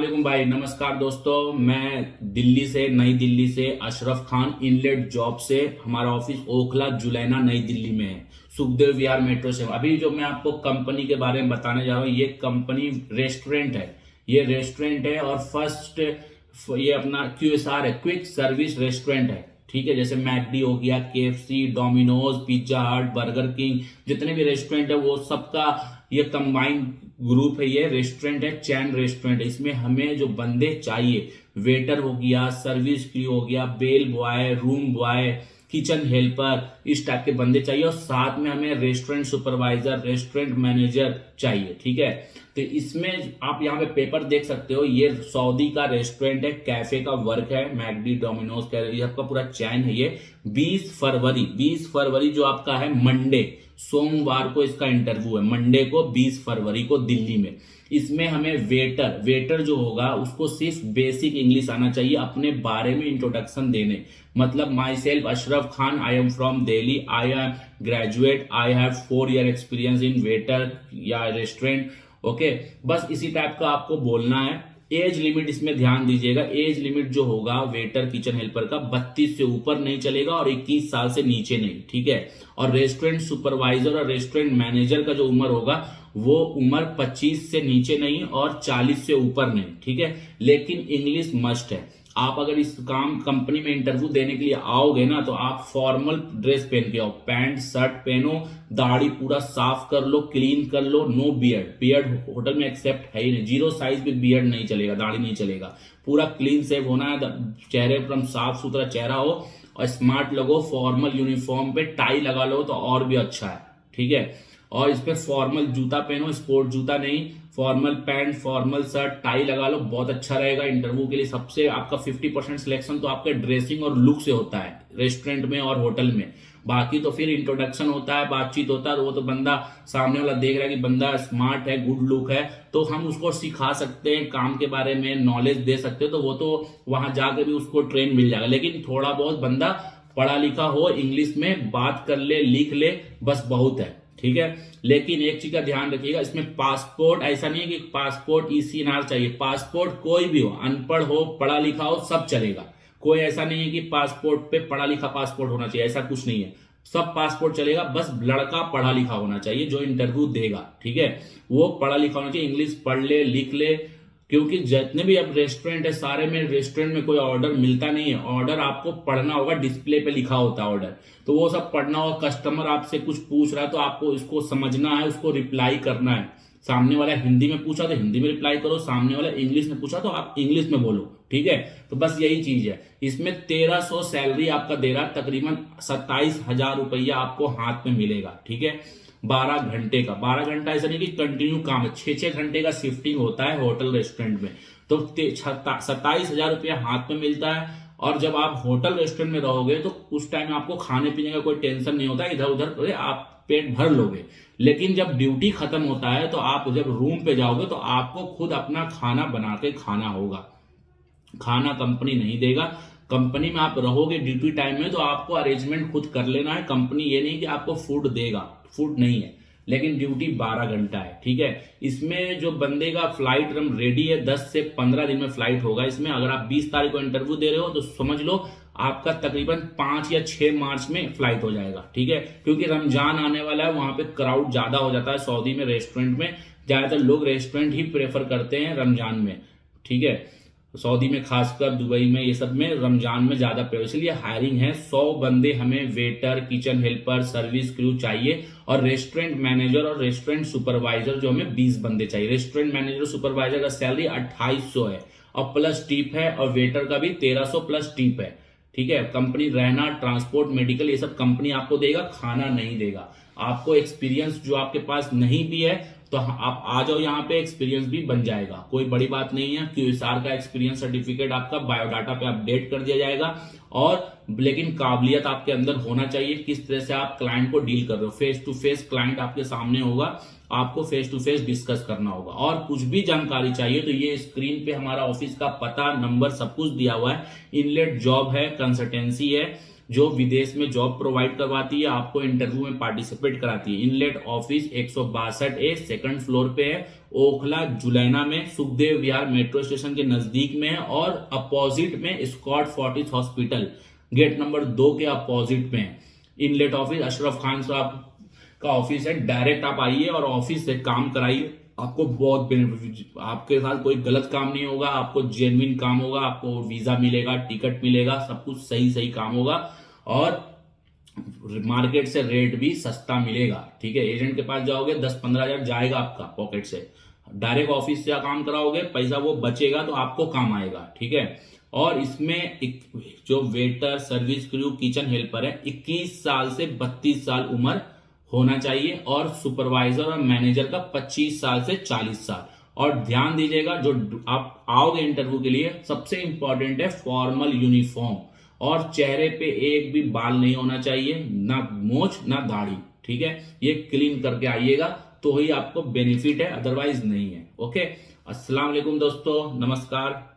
वालेकुम भाई, नमस्कार दोस्तों। मैं नई दिल्ली से अशरफ खान, इनलेट जॉब से। हमारा ऑफिस ओखला जुलैना नई दिल्ली में है, सुखदेव विहार मेट्रो से। अभी जो मैं आपको कंपनी के बारे में बताने जा रहा हूँ, ये कंपनी रेस्टोरेंट है। ये रेस्टोरेंट है और फर्स्ट ये अपना QSR है, क्विक सर्विस रेस्टोरेंट है। ठीक है, जैसे मैकडी हो गया, KFC, डोमिनोज, पिज्जा हट, बर्गर किंग, जितने भी रेस्टोरेंट है वो सबका ये कंबाइंड ग्रुप है। ये रेस्टोरेंट है, चैन रेस्टोरेंट है। इसमें हमें जो बंदे चाहिए, वेटर हो गया, सर्विस क्रू हो गया, bell boy, room boy, kitchen helper, इस टाइप के बंदे चाहिए। और साथ में हमें रेस्टोरेंट सुपरवाइजर, रेस्टोरेंट मैनेजर चाहिए। ठीक है, तो इसमें आप यहाँ पे पेपर देख सकते हो। ये सऊदी का रेस्टोरेंट है, कैफे का वर्क है, मैकडी, डोमिनोज का ये आपका पूरा चैन है। ये 20 फरवरी जो आपका है मंडे, सोमवार को इसका इंटरव्यू है। मंडे को 20 फरवरी को दिल्ली में। इसमें हमें वेटर जो होगा उसको सिर्फ बेसिक इंग्लिश आना चाहिए, अपने बारे में इंट्रोडक्शन देने। मतलब my self Ashraf Khan, I am from Delhi, I am graduate, I have 4 year experience in waiter या रेस्टोरेंट। ओके, बस इसी टाइप का आपको बोलना है। एज लिमिट इसमें ध्यान दीजिएगा। एज लिमिट जो होगा वेटर किचन हेल्पर का 32 से ऊपर नहीं चलेगा और 21 साल से नीचे नहीं। ठीक है, और रेस्टोरेंट सुपरवाइजर और रेस्टोरेंट मैनेजर का जो उम्र होगा वो उम्र 25 से नीचे नहीं और 40 से ऊपर नहीं। ठीक है, लेकिन इंग्लिश मस्ट है। आप अगर इस कंपनी में इंटरव्यू देने के लिए आओगे ना, तो आप फॉर्मल ड्रेस पहन के आओ, पैंट शर्ट पहनो, दाढ़ी पूरा साफ कर लो, क्लीन कर लो। नो बियर्ड, बियर्ड होटल में एक्सेप्ट है ही नहीं। 0 साइज भी बियर्ड नहीं चलेगा, दाढ़ी नहीं चलेगा। पूरा क्लीन सेव होना है, चेहरे पर साफ सुथरा चेहरा हो और स्मार्ट लगो। फॉर्मल यूनिफॉर्म पे टाई लगा लो तो और भी अच्छा है। ठीक है, और इस पे फॉर्मल जूता पहनो, स्पोर्ट जूता नहीं, formal pant, formal shirt, tie लगा लो, बहुत अच्छा रहेगा इंटरव्यू के लिए। सबसे आपका 50% सिलेक्शन तो आपके ड्रेसिंग और लुक से होता है रेस्टोरेंट में और होटल में। बाकी तो फिर इंट्रोडक्शन होता है, बातचीत होता है, तो वो तो बंदा सामने वाला देख रहा है कि बंदा स्मार्ट है, गुड लुक है, तो हम उसको सिखा सकते हैं, काम के बारे में नॉलेज दे सकते हैं। तो वो तो वहां जाकर भी उसको ट्रेन मिल जाएगा। लेकिन थोड़ा बहुत बंदा पढ़ा लिखा हो, इंग्लिश में बात कर ले, लिख ले, बस बहुत है। ठीक है, लेकिन एक चीज का ध्यान रखिएगा, इसमें पासपोर्ट ऐसा नहीं है कि पासपोर्ट ECNR चाहिए। पासपोर्ट कोई भी हो, अनपढ़ हो, पढ़ा लिखा हो, सब चलेगा। कोई ऐसा नहीं है कि पासपोर्ट पे पढ़ा लिखा पासपोर्ट होना चाहिए, ऐसा कुछ नहीं है। सब पासपोर्ट चलेगा, बस लड़का पढ़ा लिखा होना चाहिए जो इंटरव्यू देगा। ठीक है, वो पढ़ा लिखा होना चाहिए, इंग्लिश पढ़ ले, लिख ले। क्योंकि जितने भी अब रेस्टोरेंट है, सारे में रेस्टोरेंट में कोई ऑर्डर मिलता नहीं है। ऑर्डर आपको पढ़ना होगा, डिस्प्ले पे लिखा होता है ऑर्डर, तो वो सब पढ़ना होगा। कस्टमर आपसे कुछ पूछ रहा है तो आपको इसको समझना है, उसको रिप्लाई करना है। सामने वाला हिंदी में पूछा तो हिंदी में रिप्लाई करो, सामने वाला इंग्लिश में पूछा तो आप इंग्लिश में बोलो। ठीक है, तो बस यही चीज है। इसमें 1300 सैलरी आपका दे रहा है, तकरीबन 27,000 रुपया आपको हाथ में मिलेगा। ठीक है, 12 घंटे का, 12 घंटा ऐसा नहीं कि कंटिन्यू काम है, 6-6 घंटे का शिफ्टिंग होता है होटल रेस्टोरेंट में। तो 27,000 रुपया हाथ में मिलता है। और जब आप होटल रेस्टोरेंट में रहोगे तो उस टाइम आपको खाने पीने का कोई टेंशन नहीं होता, इधर उधर आप पेट भर लोगे। लेकिन जब ड्यूटी खत्म होता है तो आप जब रूम पे जाओगे तो आपको खुद अपना खाना बना के खाना होगा। खाना कंपनी नहीं देगा। कंपनी में आप रहोगे ड्यूटी टाइम में तो आपको अरेंजमेंट खुद कर लेना है। कंपनी ये नहीं कि आपको फूड देगा, फूड नहीं है, लेकिन ड्यूटी 12 घंटा है। ठीक है, इसमें जो बंदे का फ्लाइट रेडी है, 10 से 15 दिन में फ्लाइट होगा। इसमें अगर आप 20 तारीख को इंटरव्यू दे रहे हो तो समझ लो आपका तकरीबन 5 या 6 मार्च में फ्लाइट हो जाएगा। ठीक है, क्योंकि रमजान आने वाला है, वहां पे क्राउड ज्यादा हो जाता है सऊदी में। रेस्टोरेंट में ज्यादातर लोग रेस्टोरेंट ही प्रेफर करते हैं रमजान में। ठीक है, सऊदी में खासकर, दुबई में, ये सब में रमजान में ज्यादा पे, इसलिए हायरिंग है। 100 बंदे हमें waiter, kitchen helper, service crew चाहिए। और रेस्टोरेंट मैनेजर और रेस्टोरेंट सुपरवाइजर जो हमें 20 बंदे चाहिए। रेस्टोरेंट मैनेजर सुपरवाइजर का सैलरी 2800 है और प्लस टिप है, और वेटर का भी 1300 प्लस टिप है। ठीक है, कंपनी रहना, ट्रांसपोर्ट, मेडिकल, ये सब कंपनी आपको देगा, खाना नहीं देगा। आपको एक्सपीरियंस जो आपके पास नहीं भी है तो आप आ जाओ यहाँ पे, एक्सपीरियंस भी बन जाएगा, कोई बड़ी बात नहीं है। QSR का एक्सपीरियंस सर्टिफिकेट आपका बायोडाटा पे अपडेट कर दिया जाएगा। और लेकिन काबिलियत आपके अंदर होना चाहिए, किस तरह से आप क्लाइंट को डील कर रहे हो। फेस टू फेस क्लाइंट आपके सामने होगा, आपको फेस टू फेस डिस्कस करना होगा। और कुछ भी जानकारी चाहिए तो ये स्क्रीन पे हमारा ऑफिस का पता, नंबर, सब कुछ दिया हुआ है। इनलेट जॉब है, कंसल्टेंसी है, जो विदेश में जॉब प्रोवाइड करवाती है, आपको इंटरव्यू में पार्टिसिपेट कराती है। Inlet office 162A second floor पे है, ओखला जुलैना में, सुखदेव विहार मेट्रो स्टेशन के नजदीक में है और अपोजिट में Escorts Fortis hospital gate number 2 के अपोजिट में है। इनलेट ऑफिस अशरफ खान साहब का ऑफिस है। डायरेक्ट आप आइए और ऑफिस से काम कराइए, आपको बहुत बेनिफिट, आपके साथ कोई गलत काम नहीं होगा, आपको जेन्युइन काम होगा, आपको वीजा मिलेगा, टिकट मिलेगा, सब कुछ सही सही काम होगा और मार्केट से रेट भी सस्ता मिलेगा। ठीक है, एजेंट के पास जाओगे 10-15 हजार जाएगा आपका पॉकेट से, डायरेक्ट ऑफिस से काम कराओगे पैसा वो बचेगा तो आपको काम आएगा। ठीक है, और इसमें जो waiter, service crew, kitchen helper है 21 साल से 32 साल उम्र होना चाहिए और सुपरवाइजर और मैनेजर का 25 साल से 40 साल। और ध्यान दीजिएगा, जो आप आओगे इंटरव्यू के लिए, सबसे इंपॉर्टेंट है फॉर्मल यूनिफॉर्म और चेहरे पे एक भी बाल नहीं होना चाहिए, ना मोछ ना दाढ़ी। ठीक है, ये क्लीन करके आइएगा तो ही आपको बेनिफिट है, अदरवाइज नहीं है। ओके, अस्सलाम वालेकुम दोस्तों, नमस्कार।